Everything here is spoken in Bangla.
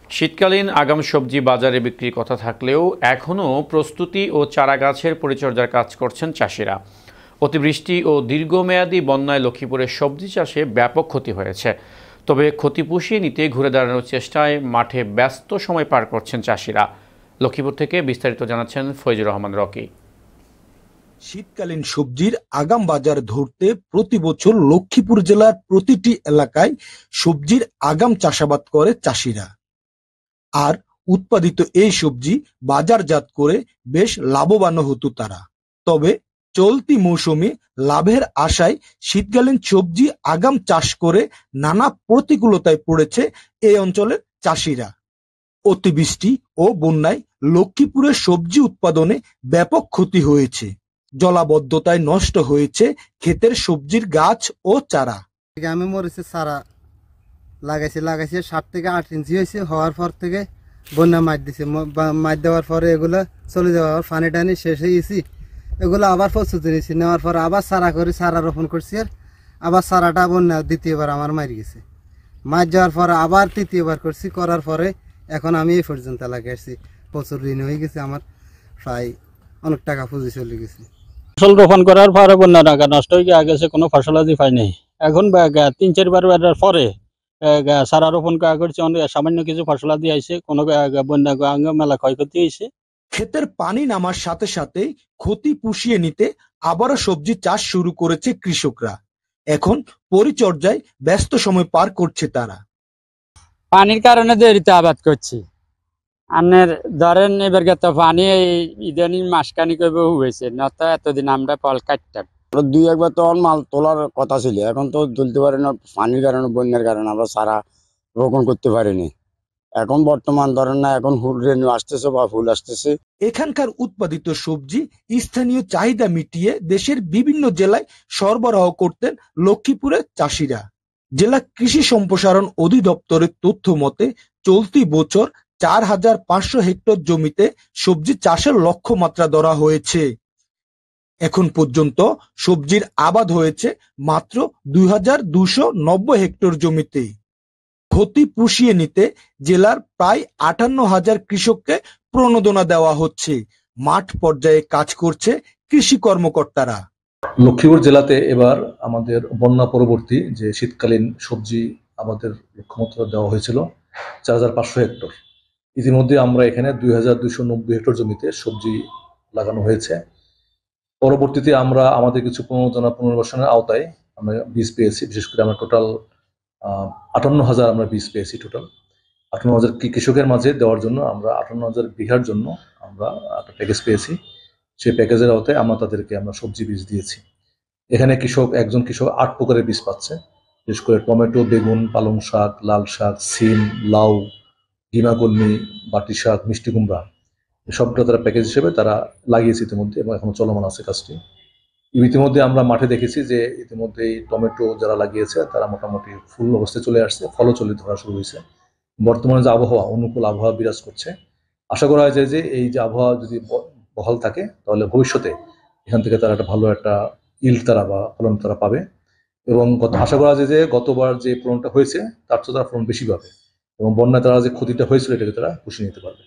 শীতকালীন আগাম সবজি বাজারে বিক্রির কথা থাকলেও এখনও প্রস্তুতি ও চারাগাছের পরিচর্যার কাজ করছেন চাষিরা। অতিবৃষ্টি ও দীর্ঘমেয়াদী বন্যায় লক্ষ্মীপুরের সবজি চাষে ব্যাপক ক্ষতি হয়েছে। তবে ক্ষতি পুষিয়ে নিতে ঘুরে দাঁড়ানোর চেষ্টায় মাঠে ব্যস্ত সময় পার করছেন চাষিরা। লক্ষ্মীপুর থেকে বিস্তারিত জানাচ্ছেন ফয়জুর রহমান রকি। শীতকালীন সবজির আগাম বাজার ধরতে প্রতি বছর লক্ষ্মীপুর জেলার প্রতিটি এলাকায় সবজির আগাম চাষাবাদ করে চাষিরা। আর উৎপাদিত এই সবজি বাজারজাত করে বেশ লাভবান হতো তারা। তবে চলতি মৌসুমে লাভের আশায় শীতকালীন সবজি আগাম চাষ করে নানা প্রতিকূলতায় পড়েছে এই অঞ্চলের চাষিরা। অতিবৃষ্টি ও বন্যায় লক্ষ্মীপুরের সবজি উৎপাদনে ব্যাপক ক্ষতি হয়েছে। জলাবদ্ধতায় নষ্ট হয়েছে ক্ষেতের সবজির গাছ ও চারা। আমি মরিচের চারা লাগাইছি 7 থেকে 8 ইঞ্চি হয়েছে। হওয়ার পর থেকে বন্যা মাছ দিছে, মাছ দেওয়ার পরে এগুলো চলে যাওয়ার পানি টানি শেষ হয়ে গেছি। এগুলো আবার প্রস্তুতি নিয়েছি, নেওয়ার পর আবার চারা করে চারা রোপণ করছি। আর আবার চারাটা বন্যা দ্বিতীয়বার আমার মারি গেছে। মাছ যাওয়ার পরে আবার তৃতীয়বার করছি, করার পরে এখন আমি এই পর্যন্ত লাগাইছি। প্রচুর ঋণ হয়ে গেছে আমার, প্রায় অনেক টাকা পুঁজি চলে গেছে। ফসল রোপণ করার পরে বন্যা টাকা নষ্ট হয়ে গেছে, কোনো ফসল আদি পাই নাই। এখন 3-4 বার পরে সারা রোপণ করছে, অনেক সামান্য কিছু ফসল আদি আইছে, কোনো বন্যা মেলা ক্ষয়ক্ষতি হয়েছে। ক্ষেতের পানি নামার সাথে সাথে ক্ষতি পুষিয়ে নিতে আবারও সবজি চাষ শুরু করেছে কৃষকরা। এখন পরিচর্যায় ব্যস্ত সময় পার করছে তারা। পানির কারণে দেরিতে আবাদ করছি। আপনার ধরেন এবার তো পানি ইদানিং মাসখানিক হয়েছে, নত এতদিন আমরা ফল কাটতাম। 2-1 বার তো মাল তোলার কথা ছিল, এখন তো তুলতে পারি না, পানির কারণে বন্যার কারণে আমরা সারা রোপণ করতে পারিনি। এখন বর্তমান ধরেন না, এখন রেনু আসতেছে বা ফুল আসতেছে। এখানকার উৎপাদিত সবজি স্থানীয় চাহিদা মিটিয়ে দেশের বিভিন্ন জেলায় সরবরাহ করতেন লক্ষ্মীপুরের চাষিরা। জেলা কৃষি সম্প্রসারণ অধিদপ্তরের তথ্য মতে চলতি বছর 4,500 হেক্টর জমিতে সবজি চাষের লক্ষ্যমাত্রা ধরা হয়েছে। এখন পর্যন্ত সবজির আবাদ হয়েছে মাত্র 2,290 হেক্টর জমিতে। ক্ষতি পুষিয়ে নিতে জেলার প্রায় 58,000 কৃষককে প্রণোদনা দেওয়া হচ্ছে। মাঠ পর্যায়ে কাজ করছে কৃষি কর্মকর্তারা। লক্ষ্মীপুর জেলাতে এবার আমাদের বন্যা পরবর্তী যে শীতকালীন সবজি আমাদের লক্ষ্যমাত্রা দেওয়া হয়েছিল 4,500 হেক্টর। ইতিমধ্যে আমরা এখানে 2,290 হেক্টর জমিতে সবজি লাগানো হয়েছে। পরবর্তীতে আমরা আমাদের কিছু প্রণোদনা পুনর্বাসনের আওতায় আমরা বীজ পেয়েছি। বিশেষ করে আমরা টোটাল 58,000 আমরা বীজ পেয়েছি। টোটাল 58,000 কৃষকের মাঝে দেওয়ার জন্য আমরা 58,000 বিঘার জন্য আমরা একটা প্যাকেজ পেয়েছি। সেই প্যাকেজের আওতায় আমরা তাদেরকে সবজি বীজ দিয়েছি। এখানে একজন কৃষক 8 প্রকারের বীজ পাচ্ছে। বিশেষ করে টমেটো, বেগুন, পালং শাক, লাল শাক, সিম, লাউ, ডিমা কলমি, বাটি শাক, মিষ্টি কুমড়া, সবটা তারা প্যাকেজ হিসেবে তারা লাগিয়েছে ইতিমধ্যে, এবং এখনো চলমান আছে কাজটি। ইতিমধ্যে আমরা মাঠে দেখেছি যে ইতিমধ্যে টমেটো যারা লাগিয়েছে তারা মোটামুটি ফুল অবস্থায় চলে আসছে, ফলও ধরা শুরু হয়েছে। বর্তমানে যে আবহাওয়া, অনুকূল আবহাওয়া বিরাজ করছে, আশা করা যায় যে এই যে আবহাওয়া যদি বহাল থাকে তাহলে ভবিষ্যতে এখান থেকে তারা একটা ভালো একটা ইল্ড তারা বা ফলন তারা পাবে। এবং আশা করা যায় যে গতবার যে ফলনটা হয়েছে তার চেয়ে তারা ফলন বেশি পাবে, এবং বন্যায় তারা যে ক্ষতিটা হয়েছিল এটাকে তারা পুষিয়ে নিতে পারবে।